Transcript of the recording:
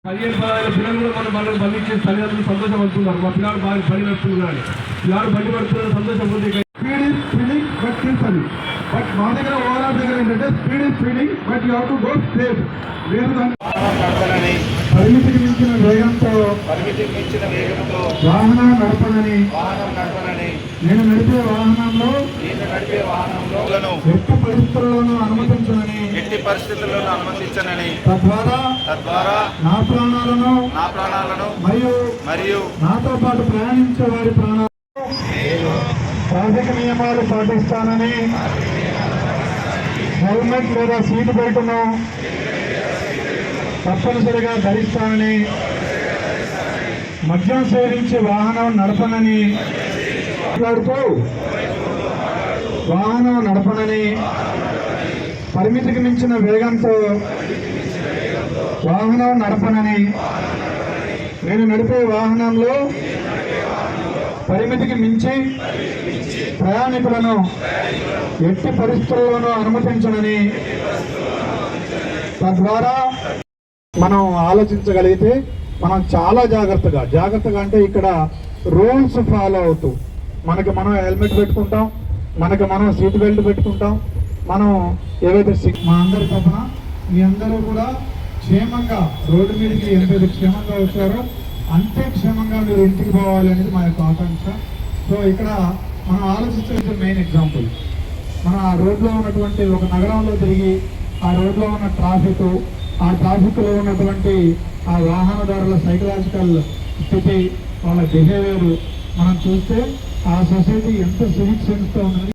15-16 పిల్లలు కూడా మనం బండి ఇచ్చే తల్లిదండ్రులు సంతోషపడుతున్నారు. మా పిల్లలు బాగా బండి నడుపుతున్నారు, పిల్లలు బండి పడుతున్నారు, సంతోషం ఉంది. Speed is speeding but safe. But మా దగ్గర ఓవరాల్ దగ్గర ఏంటంటే speed is speeding but you have to go safe. పరిమితికి మించిన వేగంతో వాహనం నడపనని నేను నడిపే వాహనంలో ఎట్టి పరిస్థితుల్లోనూ అనుమతించనని తద్వారా నా ప్రాణాలను మరియు నాతో పాటు ప్రయాణించే వారి ప్రాణాలను ట్రాఫిక్ నియమాలు పాటిస్తానని హెల్మెట్ లేదా సీట్ బెల్ట్ను తప్పనిసరిగా ధరిస్తానని మద్యం సేవించి వాహనం నడపనని పరిమితికి మించిన వేగంతో వాహనం నడపనని నేను నడిపే వాహనంలో పరిమితికి మించి ప్రయాణికులను ఎట్టి పరిస్థితుల్లోనూ అనుమతించనని తద్వారా మనం ఆలోచించగలిగితే మనం చాలా జాగ్రత్తగా అంటే ఇక్కడ రూల్స్ ఫాలో అవుతూ మనకి మనం హెల్మెట్ పెట్టుకుంటాం, మనకి మనం సీట్ బెల్ట్ పెట్టుకుంటాం, మనం ఏవైతే మా అందరి తరఫున మీ అందరూ కూడా క్షేమంగా రోడ్డు మీదకి ఎంతైతే క్షేమంగా వచ్చారో అంతే క్షేమంగా మీరు ఇంటికి పోవాలి అనేది మా యొక్క ఆకాంక్ష. సో ఇక్కడ మనం ఆలోచించే మెయిన్ ఎగ్జాంపుల్ మన ఆ రోడ్లో ఉన్నటువంటి ఒక నగరంలో తిరిగి ఆ రోడ్లో ఉన్న ఆ ట్రాఫిక్లో ఉన్నటువంటి ఆ వాహనదారుల సైకలాజికల్ స్థితి, వాళ్ళ బిహేవియర్ మనం చూస్తే ఆ సొసైటీ ఎంత సివిక్ సెన్స్తో ఉన్నది.